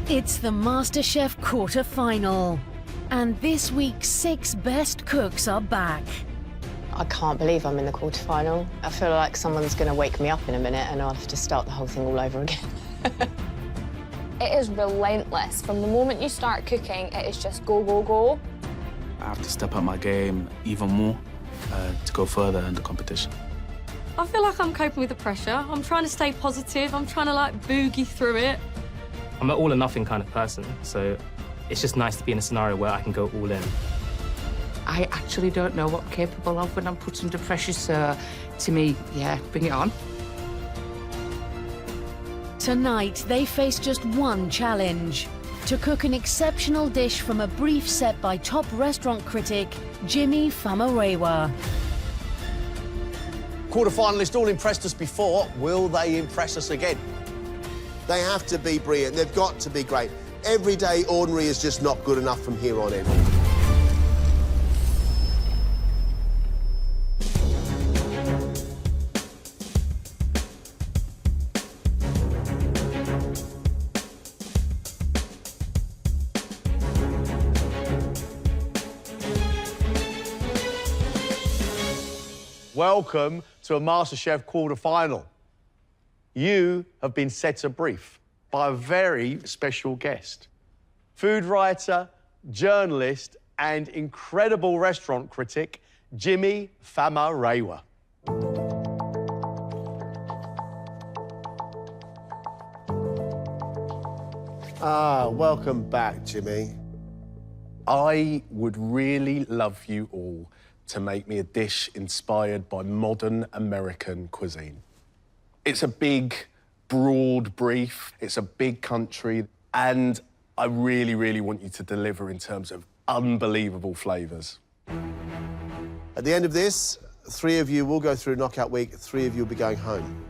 It's the MasterChef quarter-final. And this week's 6 best cooks are back. I can't believe I'm in the quarter-final. I feel like someone's going to wake me up in a minute and I'll have to start the whole thing all over again. It is relentless. From the moment you start cooking, it is just go, go, go. I have to step up my game even more to go further in the competition. I feel like I'm coping with the pressure. I'm trying to stay positive. I'm trying to, like, boogie through it. I'm an all-or-nothing kind of person, so it's just nice to be in a scenario where I can go all in. I actually don't know what I'm capable of when I'm put under pressure, so to me, yeah, bring it on. Tonight, they face just one challenge: to cook an exceptional dish from a brief set by top restaurant critic Jimmy Famarewa. Quarter-finalists all impressed us before. Will they impress us again? They have to be brilliant. They've got to be great. Everyday ordinary is just not good enough from here on in. Welcome to a MasterChef quarter-final. You have been set a brief by a very special guest. Food writer, journalist, and incredible restaurant critic, Jimmy Famarewa. Welcome back, Jimmy. I would really love you all to make me a dish inspired by modern American cuisine. It's a big, broad brief. It's a big country. And I really, really want you to deliver in terms of unbelievable flavours. At the end of this, 3 of you will go through knockout week, 3 of you will be going home.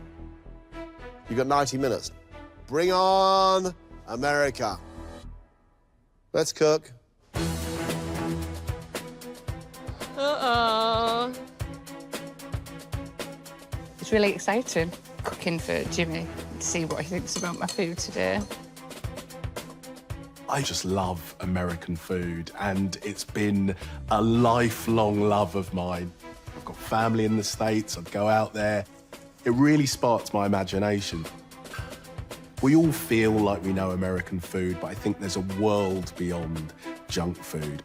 You've got 90 minutes. Bring on America. Let's cook. Uh-oh. It's really exciting cooking for Jimmy to see what he thinks about my food today. I just love American food, and it's been a lifelong love of mine. I've got family in the States, I'd go out there. It really sparked my imagination. We all feel like we know American food, but I think there's a world beyond junk food.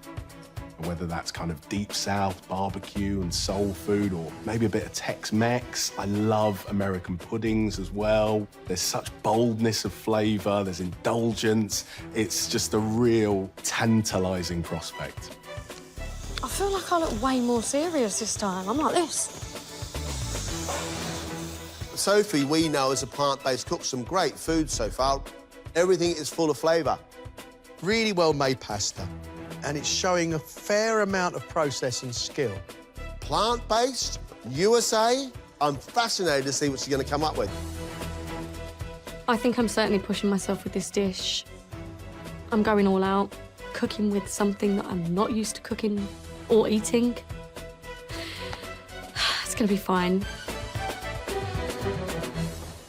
Whether that's kind of deep South barbecue and soul food, or maybe a bit of Tex-Mex. I love American puddings as well. There's such boldness of flavour, there's indulgence. It's just a real tantalising prospect. I feel like I look way more serious this time. I'm like this. Sophie, we know as a plant-based cook, some great food so far. Everything is full of flavour. Really well-made pasta. And it's showing a fair amount of process and skill. Plant-based, USA. I'm fascinated to see what she's going to come up with. I think I'm certainly pushing myself with this dish. I'm going all out, cooking with something that I'm not used to cooking or eating. It's going to be fine.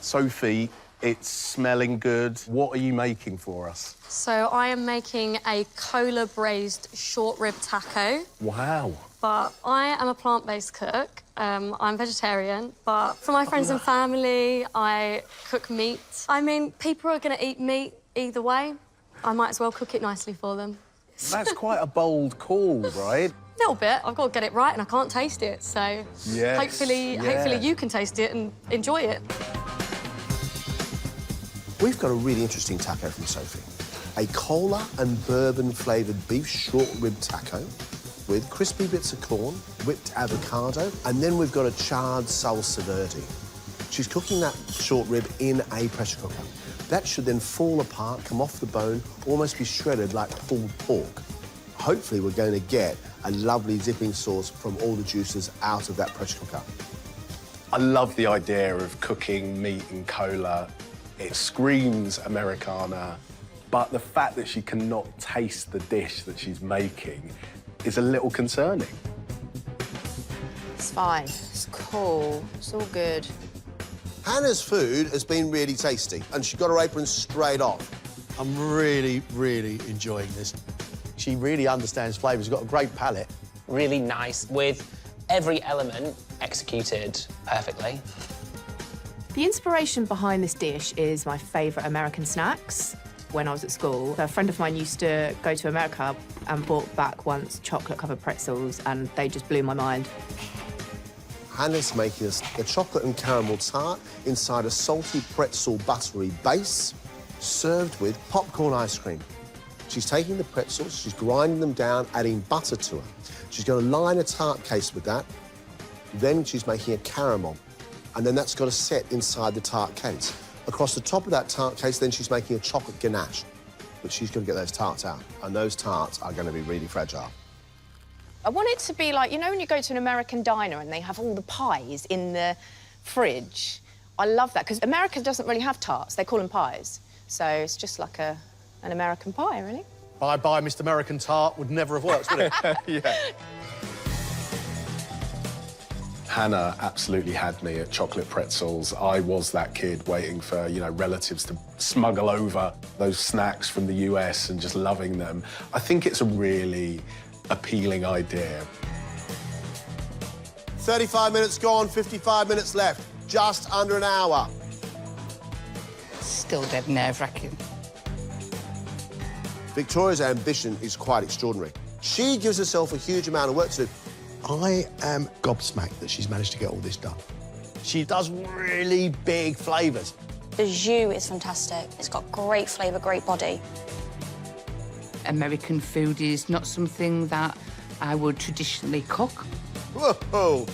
Sophie, it's smelling good. What are you making for us? So I am making a cola braised short rib taco. Wow. But I am a plant-based cook. I'm vegetarian, but for my friends and family, I cook meat. I mean, people are going to eat meat either way. I might as well cook it nicely for them. That's quite a bold call, right? A little bit. I've got to get it right, and I can't taste it, so yes, hopefully you can taste it and enjoy it. We've got a really interesting taco from Sophie. A cola and bourbon-flavoured beef short rib taco with crispy bits of corn, whipped avocado, and then we've got a charred salsa verde. She's cooking that short rib in a pressure cooker. That should then fall apart, come off the bone, almost be shredded like pulled pork. Hopefully we're going to get a lovely dipping sauce from all the juices out of that pressure cooker. I love the idea of cooking meat and cola. It screams Americana, but the fact that she cannot taste the dish that she's making is a little concerning. It's fine. It's cool. It's all good. Hannah's food has been really tasty, and she got her apron straight off. I'm really, really enjoying this. She really understands flavours, got a great palate. Really nice, with every element executed perfectly. The inspiration behind this dish is my favourite American snacks. When I was at school, a friend of mine used to go to America and brought back once chocolate-covered pretzels, and they just blew my mind. Hannah's making us a chocolate and caramel tart inside a salty pretzel buttery base, served with popcorn ice cream. She's taking the pretzels, she's grinding them down, adding butter to it. She's going to line a tart case with that. Then she's making a caramel, and then that's got to set inside the tart case. Across the top of that tart case, then she's making a chocolate ganache, but she's going to get those tarts out, and those tarts are going to be really fragile. I want it to be like, you know when you go to an American diner and they have all the pies in the fridge? I love that, because America doesn't really have tarts. They call them pies. So it's just like an American pie, really. Bye-bye, Mr. American Tart would never have worked, would it? Yeah. Hannah absolutely had me at chocolate pretzels. I was that kid waiting for, you know, relatives to smuggle over those snacks from the US and just loving them. I think it's a really appealing idea. 35 minutes gone, 55 minutes left. Just under an hour. Still dead nerve-wracking. Victoria's ambition is quite extraordinary. She gives herself a huge amount of work to do. I am gobsmacked that she's managed to get all this done. She does really big flavours. The jus is fantastic. It's got great flavour, great body. American food is not something that I would traditionally cook. Whoa!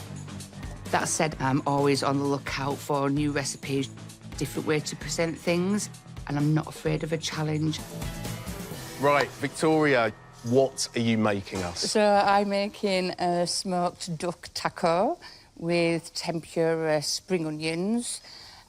That said, I'm always on the lookout for new recipes, different way to present things, and I'm not afraid of a challenge. Right, Victoria, what are you making us? So I'm making a smoked duck taco with tempura spring onions,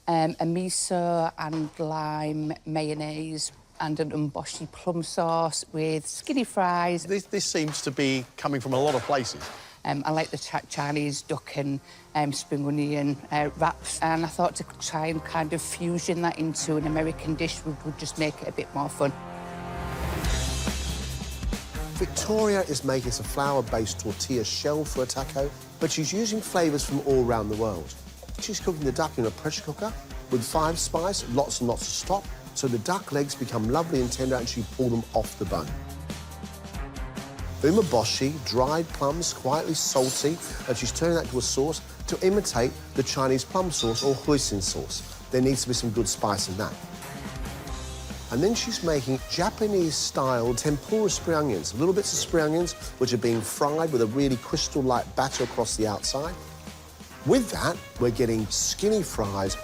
a miso and lime mayonnaise, and an umboshi plum sauce with skinny fries. This seems to be coming from a lot of places. I like the Chinese duck and spring onion wraps, and I thought to try and kind of fusion that into an American dish would just make it a bit more fun. Victoria is making us a flour-based tortilla shell for a taco, but she's using flavours from all around the world. She's cooking the duck in a pressure cooker with 5 spice, lots and lots of stock, so the duck legs become lovely and tender and she pull them off the bone. Umeboshi, dried plums, quietly salty, and she's turning that to a sauce to imitate the Chinese plum sauce or hoisin sauce. There needs to be some good spice in that. And then she's making Japanese-style tempura spring onions, little bits of spring onions which are being fried with a really crystal-like batter across the outside. With that, we're getting skinny fries.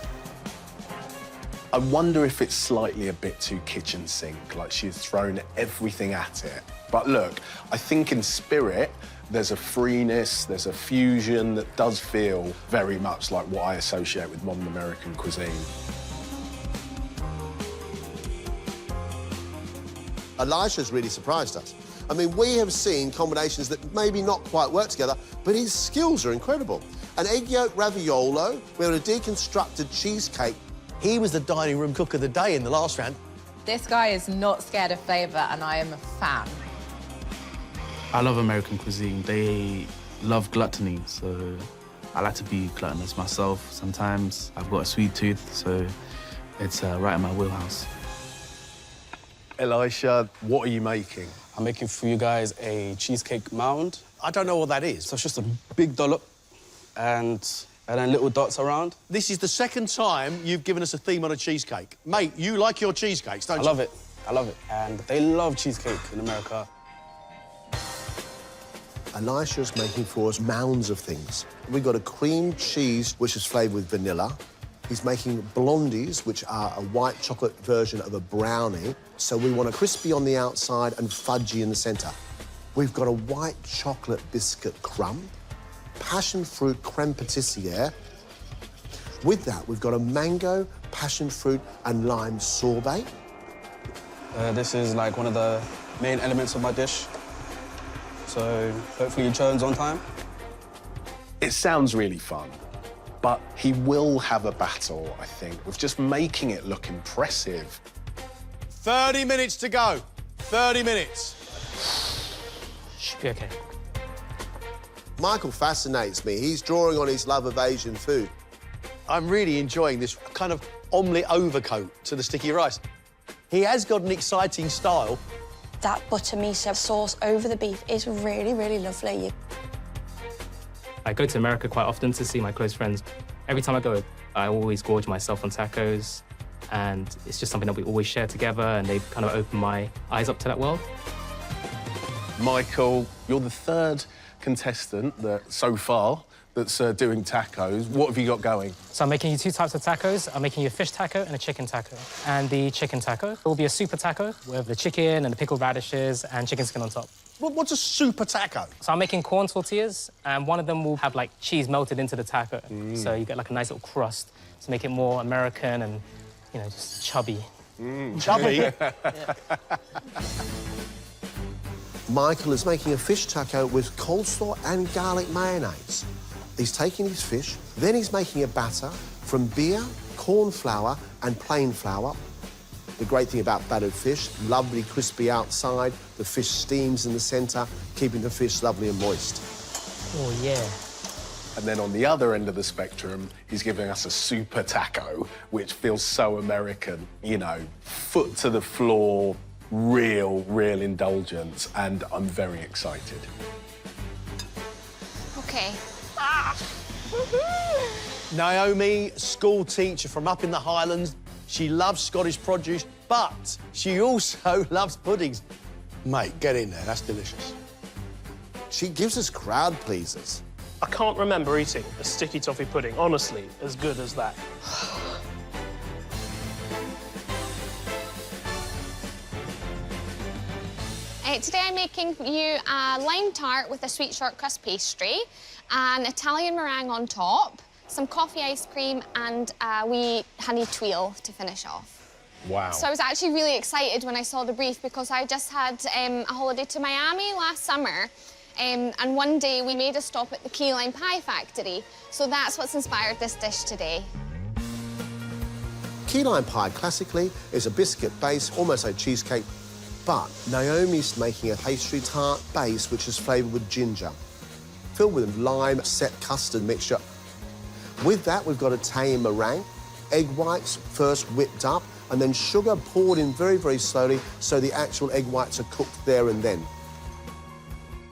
I wonder if it's slightly a bit too kitchen sink, like she's thrown everything at it. But look, I think in spirit, there's a freeness, there's a fusion that does feel very much like what I associate with modern American cuisine. Elisha's really surprised us. I mean, we have seen combinations that maybe not quite work together, but his skills are incredible. An egg yolk raviolo, we had a deconstructed cheesecake. He was the dining room cook of the day in the last round. This guy is not scared of flavour, and I am a fan. I love American cuisine. They love gluttony, so I like to be gluttonous myself. Sometimes I've got a sweet tooth, so it's right in my wheelhouse. Elisha, what are you making? I'm making for you guys a cheesecake mound. I don't know what that is. So it's just a big dollop and then little dots around. This is the second time you've given us a theme on a cheesecake. Mate, you like your cheesecakes, don't you? I love it. I love it. And they love cheesecake in America. Elisha's making for us mounds of things. We've got a cream cheese, which is flavoured with vanilla. He's making blondies, which are a white chocolate version of a brownie. So we want a crispy on the outside and fudgy in the centre. We've got a white chocolate biscuit crumb, passion fruit creme patissiere. With that, we've got a mango, passion fruit and lime sorbet. This is like one of the main elements of my dish. So hopefully it churns on time. It sounds really fun, but he will have a battle, I think, with just making it look impressive. 30 minutes to go. 30 minutes. Should be okay. Michael fascinates me. He's drawing on his love of Asian food. I'm really enjoying this kind of omelette overcoat to the sticky rice. He has got an exciting style. That butter miso sauce over the beef is really, really lovely. I go to America quite often to see my close friends. Every time I go, I always gorge myself on tacos, and it's just something that we always share together, and they've kind of opened my eyes up to that world. Michael, you're the third contestant that, so far, that's doing tacos. What have you got going? So I'm making you 2 types of tacos. I'm making you a fish taco and a chicken taco. And the chicken taco will be a super taco with the chicken and the pickled radishes and chicken skin on top. What's a super taco? So I'm making corn tortillas, and one of them will have, like, cheese melted into the taco. So you get, like, a nice little crust to make it more American and, you know, just chubby. Chubby? Michael is making a fish taco with coleslaw and garlic mayonnaise. He's taking his fish, then he's making a batter from beer, corn flour and plain flour. The great thing about battered fish, lovely crispy outside, the fish steams in the centre, keeping the fish lovely and moist. Oh, yeah. And then on the other end of the spectrum, he's giving us a super taco, which feels so American. You know, foot to the floor, real indulgence, and I'm very excited. Okay. Naomi, school teacher from up in the Highlands. She loves Scottish produce, but she also loves puddings. Mate, get in there, that's delicious. She gives us crowd pleasers. I can't remember eating a sticky toffee pudding, honestly, as good as that. Today I'm making you a lime tart with a sweet short crust pastry, an Italian meringue on top, some coffee ice cream and a wee honey twirl to finish off. Wow. So I was actually really excited when I saw the brief because I just had a holiday to Miami last summer, and one day we made a stop at the key lime pie factory. So that's what's inspired this dish today. Key lime pie, classically, is a biscuit base, almost like cheesecake, but Naomi's making a pastry tart base which is flavoured with ginger, filled with lime set custard mixture. With that, we've got Italian meringue, egg whites first whipped up, and then sugar poured in very, very slowly so the actual egg whites are cooked there and then.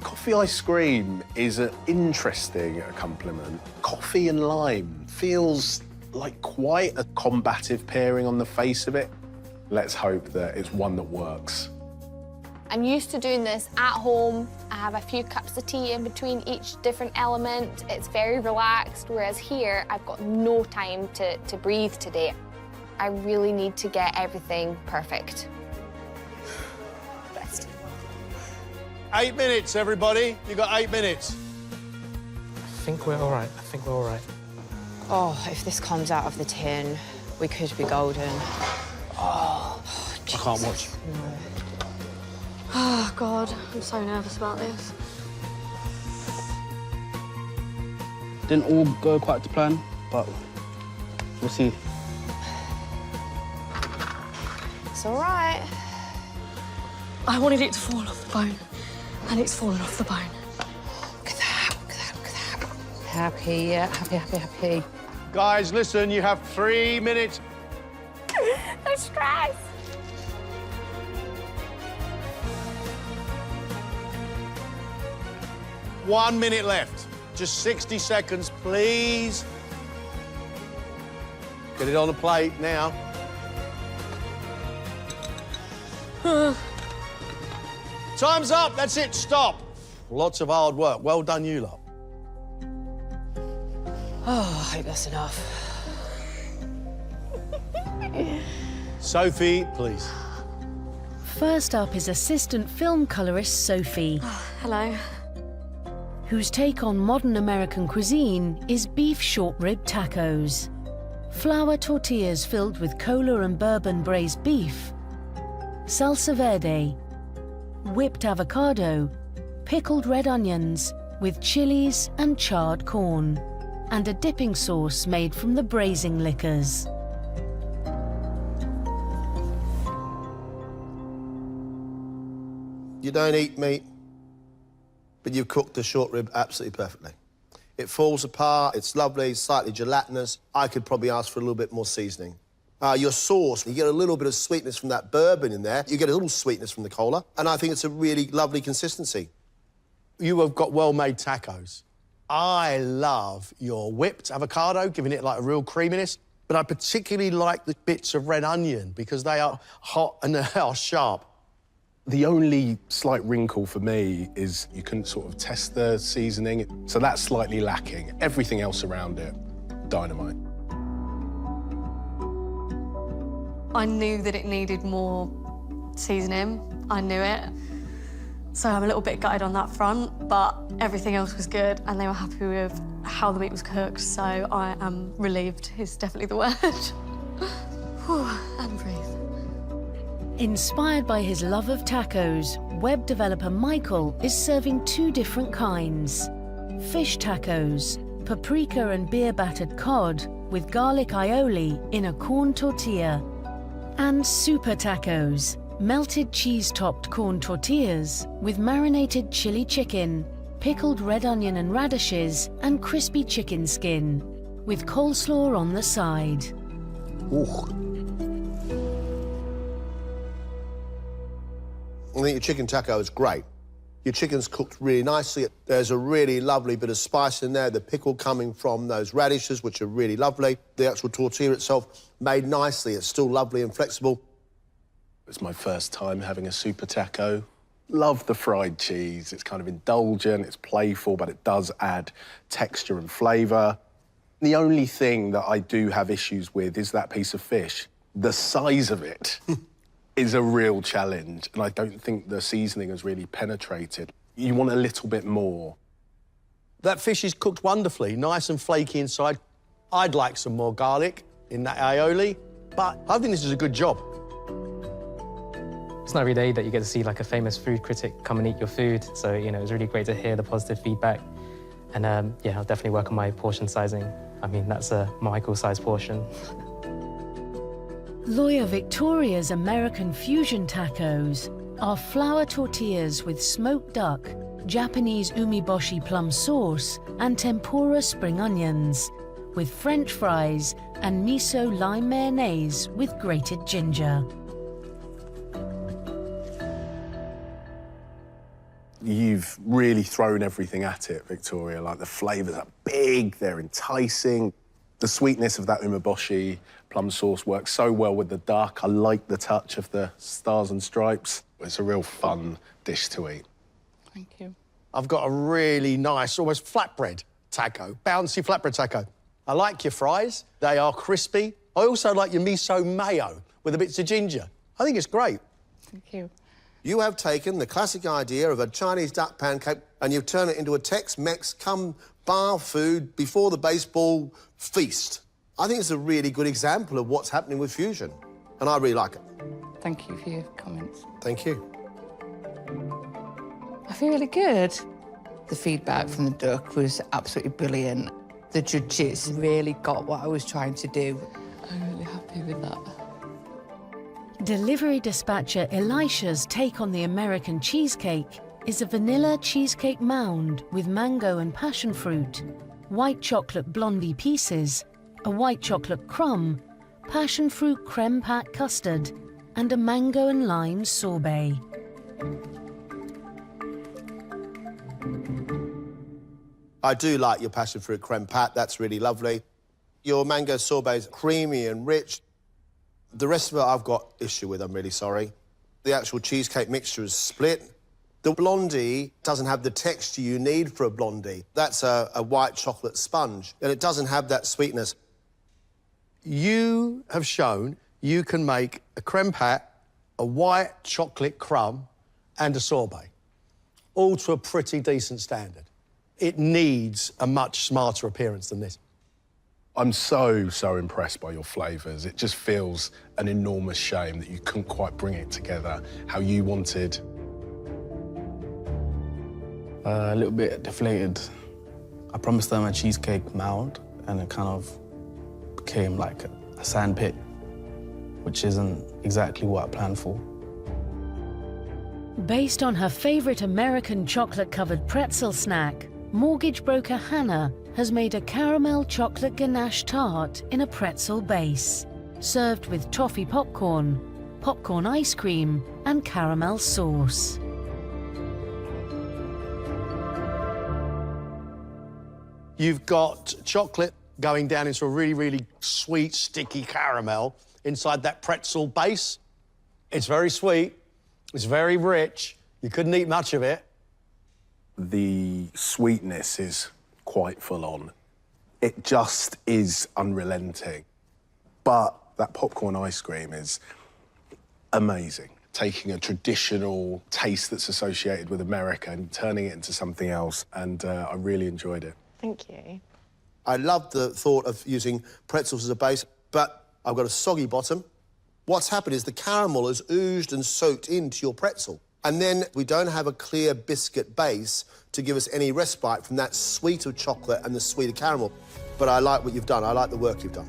Coffee ice cream is an interesting accompaniment. Coffee and lime feels like quite a combative pairing on the face of it. Let's hope that it's one that works. I'm used to doing this at home. I have a few cups of tea in between each different element. It's very relaxed, whereas here, I've got no time to breathe today. I really need to get everything perfect. Best. 8 minutes, everybody. You got 8 minutes. I think we're all right. I think we're all right. Oh, if this comes out of the tin, we could be golden. Oh, I can't watch. No. Oh, God, I'm so nervous about this. Didn't all go quite to plan, but we'll see. It's all right. I wanted it to fall off the bone, and it's fallen off the bone. Look at that, look at that, look at that. Happy, yeah, happy. Guys, listen, you have 3 minutes. I'm stressed. 1 minute left. Just 60 seconds, please. Get it on the plate now. Time's up, that's it, stop. Lots of hard work. Well done, you lot. Oh, I hope that's enough. Sophie, please. First up is assistant film colorist Sophie, Hello. whose take on modern American cuisine is beef short rib tacos. Flour tortillas filled with cola and bourbon braised beef, salsa verde, whipped avocado, pickled red onions with chilies and charred corn, and a dipping sauce made from the braising liquors. You don't eat meat, but you've cooked the short rib absolutely perfectly. It falls apart, it's lovely, slightly gelatinous. I could probably ask for a little bit more seasoning. Your sauce, you get a little bit of sweetness from that bourbon in there. You get a little sweetness from the cola, and I think it's a really lovely consistency. You have got well-made tacos. I love your whipped avocado, giving it like a real creaminess, but I particularly like the bits of red onion because they are hot and they are sharp. The only slight wrinkle for me is you couldn't sort of test the seasoning, so that's slightly lacking. Everything else around it, dynamite. I knew that it needed more seasoning. I knew it. So I'm a little bit gutted on that front, but everything else was good and they were happy with how the meat was cooked, so I am relieved is definitely the word. Whew, and breathe. Inspired by his love of tacos, web developer Michael is serving 2 different kinds. Fish tacos, paprika and beer-battered cod with garlic aioli in a corn tortilla. And super tacos, melted cheese-topped corn tortillas with marinated chili chicken, pickled red onion and radishes, and crispy chicken skin, with coleslaw on the side. Ooh. I think your chicken taco is great. Your chicken's cooked really nicely. There's a really lovely bit of spice in there, the pickle coming from those radishes, which are really lovely. The actual tortilla itself, made nicely. It's still lovely and flexible. It's my first time having a super taco. Love the fried cheese. It's kind of indulgent, it's playful, but it does add texture and flavour. The only thing that I do have issues with is that piece of fish. The size of it is a real challenge, and I don't think the seasoning has really penetrated. You want a little bit more. That fish is cooked wonderfully, nice and flaky inside. I'd like some more garlic in that aioli, but I think this is a good job. It's not every day that you get to see like a famous food critic come and eat your food, so you know, it was really great to hear the positive feedback. And yeah, I'll definitely work on my portion sizing. I mean, that's a Michael-sized portion. Lawyer Victoria's American fusion tacos are flour tortillas with smoked duck, Japanese umeboshi plum sauce, and tempura spring onions, with French fries and miso lime mayonnaise with grated ginger. You've really thrown everything at it, Victoria. Like, the flavours are big, they're enticing. The sweetness of that umeboshi plum sauce works so well with the duck. I like the touch of the stars and stripes. It's a real fun dish to eat. Thank you. I've got a really nice, almost flatbread taco, bouncy flatbread taco. I like your fries. They are crispy. I also like your miso mayo with the bits of ginger. I think it's great. Thank you. You have taken the classic idea of a Chinese duck pancake and you've turned it into a Tex-Mex bar food before the baseball feast. I think it's a really good example of what's happening with fusion, and I really like it. Thank you for your comments. Thank you. I feel really good. The feedback from the duck was absolutely brilliant. The judges really got what I was trying to do. I'm really happy with that. Delivery dispatcher Elisha's take on the American cheesecake is a vanilla cheesecake mound with mango and passion fruit, white chocolate blondie pieces, a white chocolate crumb, passion fruit creme pat custard, and a mango and lime sorbet. I do like your passion fruit creme pat. That's really lovely. Your mango sorbet is creamy and rich. The rest of it I've got issue with, I'm really sorry. The actual cheesecake mixture is split. The blondie doesn't have the texture you need for a blondie. That's a white chocolate sponge, and it doesn't have that sweetness. You have shown you can make a creme pat, a white chocolate crumb, and a sorbet, all to a pretty decent standard. It needs a much smarter appearance than this. I'm so impressed by your flavours. It just feels an enormous shame that you couldn't quite bring it together how you wanted. A little bit deflated. I promised them a cheesecake mound, and it kind of became like a sand pit, which isn't exactly what I planned for. Based on her favorite American chocolate-covered pretzel snack, mortgage broker Hannah has made a caramel chocolate ganache tart in a pretzel base, served with toffee popcorn, popcorn ice cream, and caramel sauce. You've got chocolate going down into a really, really sweet, sticky caramel inside that pretzel base. It's very sweet. It's very rich. You couldn't eat much of it. The sweetness is quite full on. It just is unrelenting. But that popcorn ice cream is amazing. Taking a traditional taste that's associated with America and turning it into something else, and I really enjoyed it. Thank you. I love the thought of using pretzels as a base, but I've got a soggy bottom. What's happened is the caramel has oozed and soaked into your pretzel. And then we don't have a clear biscuit base to give us any respite from that sweet of chocolate and the sweet of caramel. But I like what you've done. I like the work you've done.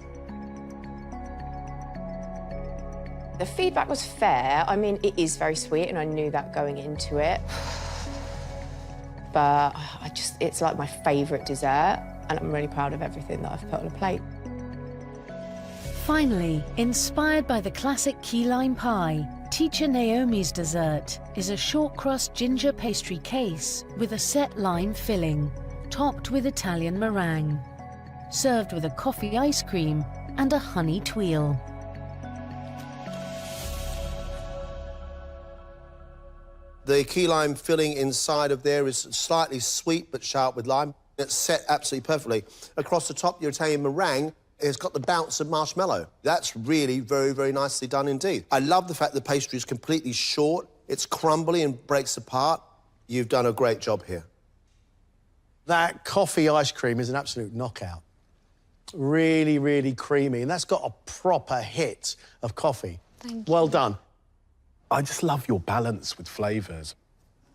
The feedback was fair. I mean, it is very sweet, and I knew that going into it. But it's like my favourite dessert, and I'm really proud of everything that I've put on a plate. Finally, inspired by the classic key lime pie, Teacher Naomi's dessert is a short-crust ginger pastry case with a set lime filling, topped with Italian meringue, served with a coffee ice cream and a honey twirl. The key lime filling inside of there is slightly sweet but sharp with lime. It's set absolutely perfectly. Across the top, your Italian meringue has got the bounce of marshmallow. That's really very, very nicely done indeed. I love the fact the pastry is completely short. It's crumbly and breaks apart. You've done a great job here. That coffee ice cream is an absolute knockout. Really, really creamy, and that's got a proper hit of coffee. Thank you. Well done. I just love your balance with flavours.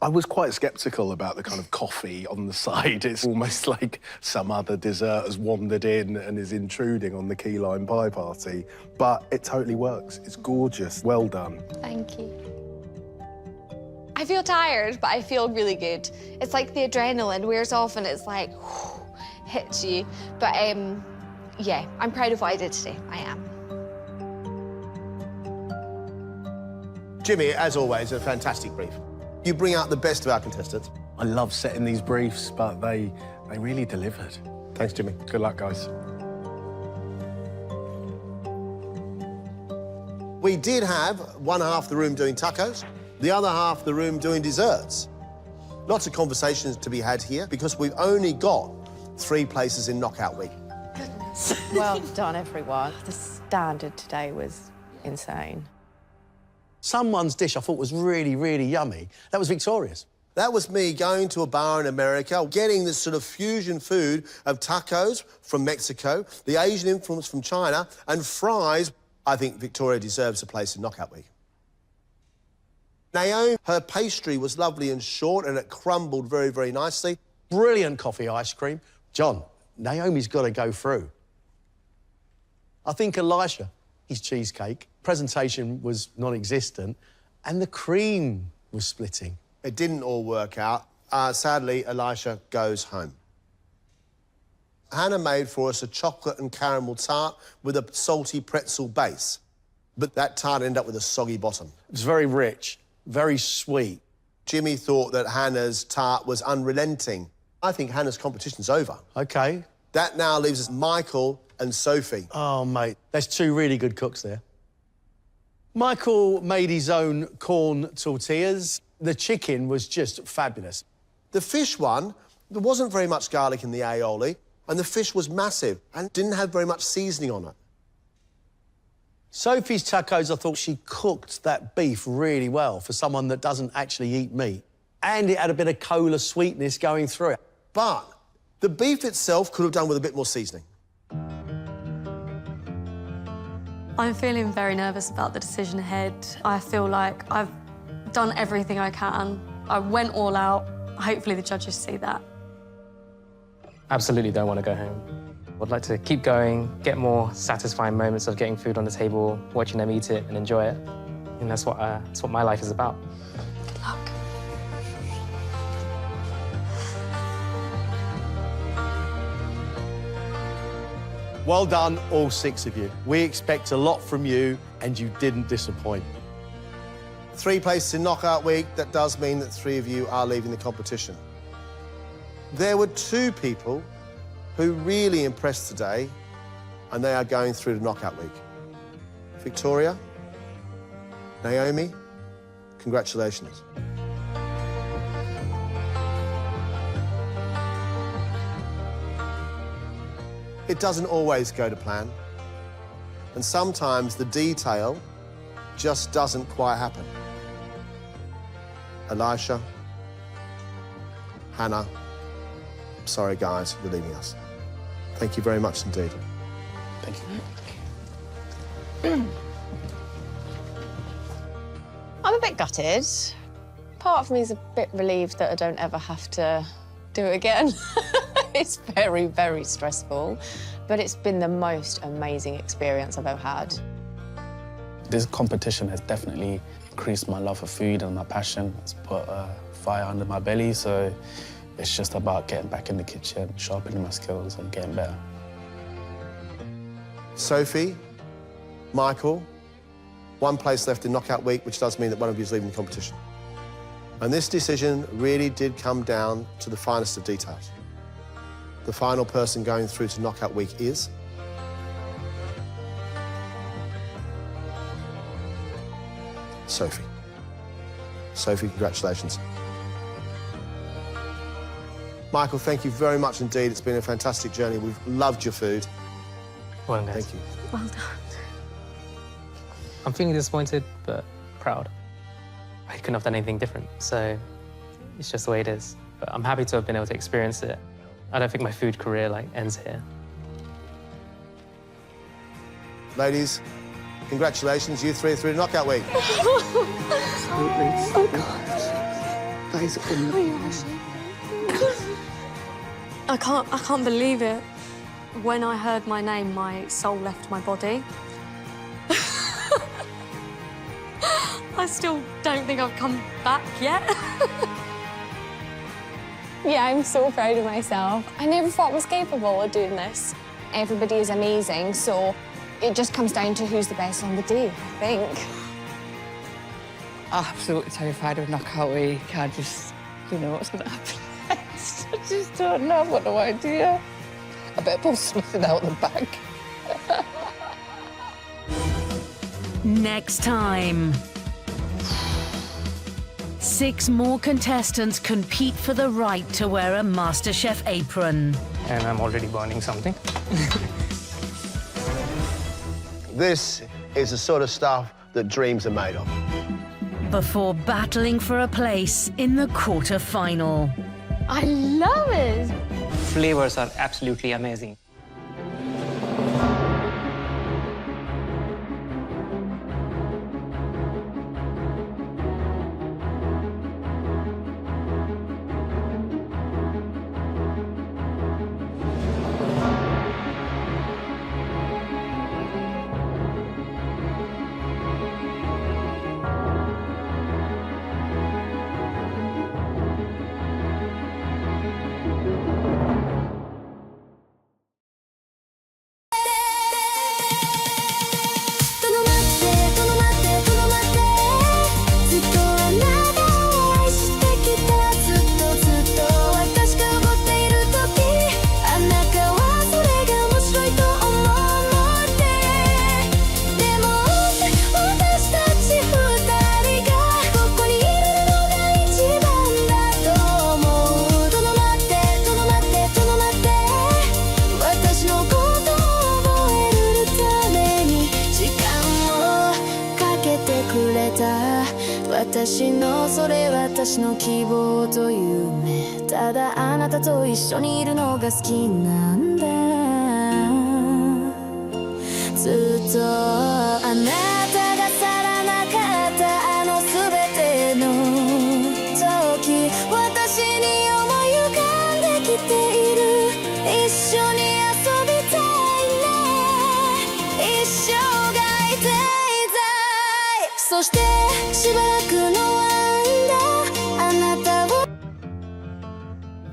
I was quite sceptical about the kind of coffee on the side. It's almost like some other dessert has wandered in and is intruding on the key lime pie party. But it totally works. It's gorgeous. Well done. Thank you. I feel tired, but I feel really good. It's like the adrenaline wears off and it's like, whew, hits you. But yeah, I'm proud of what I did today. I am. Jimmy, as always, a fantastic brief. You bring out the best of our contestants. I love setting these briefs, but they really delivered. Thanks, Jimmy. Good luck, guys. We did have one half the room doing tacos, the other half the room doing desserts. Lots of conversations to be had here because we've only got 3 places in knockout week. Goodness. Well done, everyone. The standard today was insane. Someone's dish I thought was really, really yummy. That was Victoria's. That was me going to a bar in America, getting this sort of fusion food of tacos from Mexico, the Asian influence from China, and fries. I think Victoria deserves a place in knockout week. Naomi, her pastry was lovely and short, and it crumbled very, very nicely. Brilliant coffee ice cream. John, Naomi's got to go through. I think Elisha, his cheesecake, presentation was non-existent, and the cream was splitting. It didn't all work out. Sadly, Elisha goes home. Hannah made for us a chocolate and caramel tart with a salty pretzel base, but that tart ended up with a soggy bottom. It was very rich, very sweet. Jimmy thought that Hannah's tart was unrelenting. I think Hannah's competition's over. OK. That now leaves us Michael and Sophie. Oh, mate, there's 2 really good cooks there. Michael made his own corn tortillas. The chicken was just fabulous. The fish one, there wasn't very much garlic in the aioli, and the fish was massive and didn't have very much seasoning on it. Sophie's tacos, I thought she cooked that beef really well for someone that doesn't actually eat meat. And it had a bit of cola sweetness going through it. But the beef itself could have done with a bit more seasoning. I'm feeling very nervous about the decision ahead. I feel like I've done everything I can. I went all out. Hopefully the judges see that. Absolutely don't want to go home. I'd like to keep going, get more satisfying moments of getting food on the table, watching them eat it and enjoy it. And that's what my life is about. Good luck. Well done, all 6 of you. We expect a lot from you, and you didn't disappoint. 3 places in knockout week, that does mean that 3 of you are leaving the competition. There were 2 people who really impressed today, and they are going through to knockout week. Victoria, Naomi, congratulations. It doesn't always go to plan, and sometimes the detail just doesn't quite happen. Elisha, Hannah, sorry guys, you're leaving us. Thank you very much indeed. Thank you. I'm a bit gutted. Part of me is a bit relieved that I don't ever have to do it again. It's very, very stressful, but it's been the most amazing experience I've ever had. This competition has definitely increased my love for food and my passion. It's put a fire under my belly, so it's just about getting back in the kitchen, sharpening my skills and getting better. Sophie, Michael, 1 place left in knockout week, which does mean that one of you is leaving the competition. And this decision really did come down to the finest of details. The final person going through to knockout week is... Sophie. Sophie, congratulations. Michael, thank you very much indeed. It's been a fantastic journey. We've loved your food. Well done, guys. Thank you. Well done. I'm feeling disappointed, but proud. I couldn't have done anything different, so it's just the way it is. But I'm happy to have been able to experience it. I don't think my food career ends here. Ladies, congratulations. You 3 are through to knockout week. Oh, God. I can't believe it. When I heard my name, my soul left my body. I still don't think I've come back yet. Yeah, I'm so proud of myself. I never thought I was capable of doing this. Everybody is amazing, so it just comes down to who's the best on the day, I think. Absolutely terrified of knockout week. I just don't know what's going to happen next. I just don't know. I've got no idea. I better pull something out of the bag. Next time. 6 more contestants compete for the right to wear a MasterChef apron. And I'm already burning something. This is the sort of stuff that dreams are made of. Before battling for a place in the quarter-final. I love it. Flavors are absolutely amazing.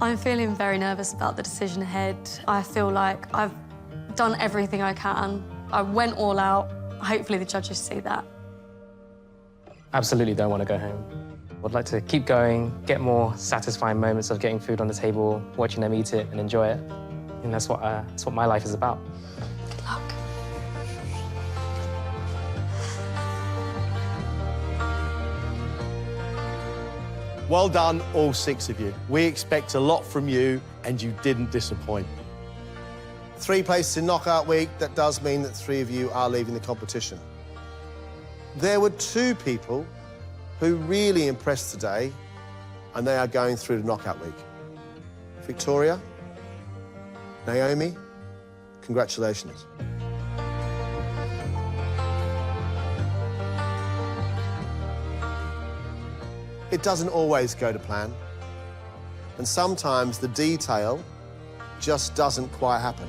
I'm feeling very nervous about the decision ahead. I feel like I've done everything I can. I went all out. Hopefully the judges see that. Absolutely don't want to go home. I'd like to keep going, get more satisfying moments of getting food on the table, watching them eat it and enjoy it. And that's what my life is about. Good luck. Well done, all 6 of you. We expect a lot from you, and you didn't disappoint. 3 places in knockout week, that does mean that 3 of you are leaving the competition. There were 2 people who really impressed today, and they are going through to knockout week. Victoria, Naomi, congratulations. It doesn't always go to plan, and sometimes the detail just doesn't quite happen.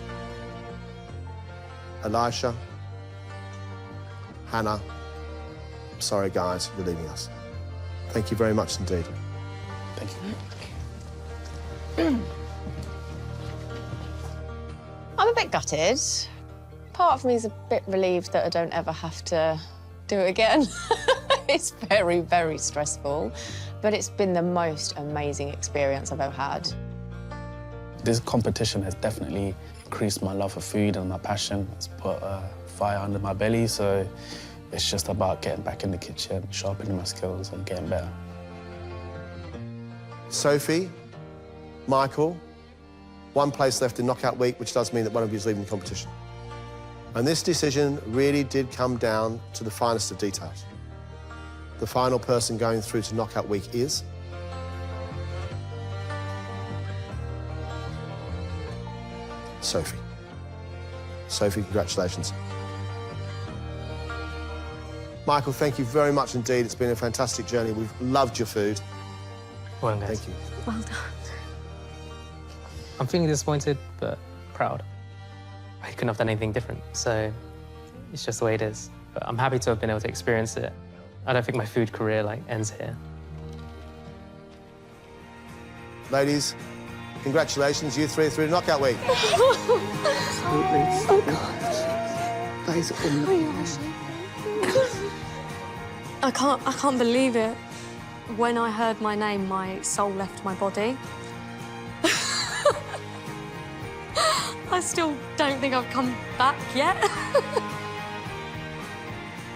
Elisha, Hannah, I'm sorry, guys, you're leaving us. Thank you very much indeed. Thank you. I'm a bit gutted. Part of me is a bit relieved that I don't ever have to do it again. It's very, very stressful, but it's been the most amazing experience I've ever had. This competition has definitely increased my love for food and my passion. It's put a fire under my belly, so it's just about getting back in the kitchen, sharpening my skills and getting better. Sophie, Michael, 1 place left in knockout week, which does mean that one of you is leaving the competition. And this decision really did come down to the finest of details. The final person going through to knockout week is... Sophie. Sophie, congratulations. Michael, thank you very much indeed. It's been a fantastic journey. We've loved your food. Well done. Thank you. Well done. I'm feeling disappointed, but proud. I couldn't have done anything different, so it's just the way it is. But I'm happy to have been able to experience it. I don't think my food career ends here. Ladies, congratulations. You 3 are through to knockout week. Oh, God. That is unbelievable. I can't believe it. When I heard my name, my soul left my body. I still don't think I've come back yet.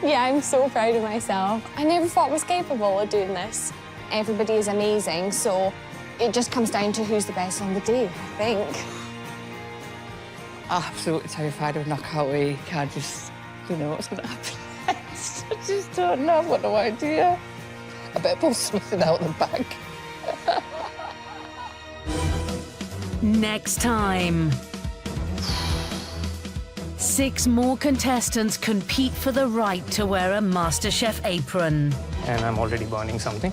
Yeah, I'm so proud of myself. I never thought I was capable of doing this. Everybody is amazing, so it just comes down to who's the best on the day, I think. Absolutely terrified of knockout week. I just don't know what's going to happen next. I just don't know. I've got no idea. I better pull something out of the bag. Next time. 6 more contestants compete for the right to wear a MasterChef apron. And I'm already burning something.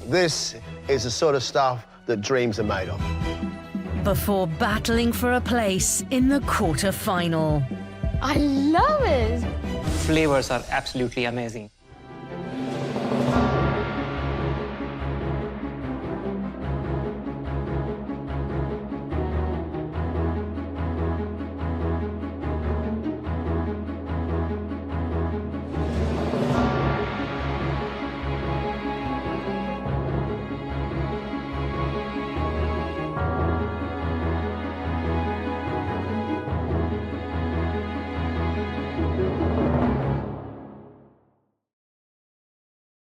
This is the sort of stuff that dreams are made of. Before battling for a place in the quarter-final. I love it. Flavors are absolutely amazing.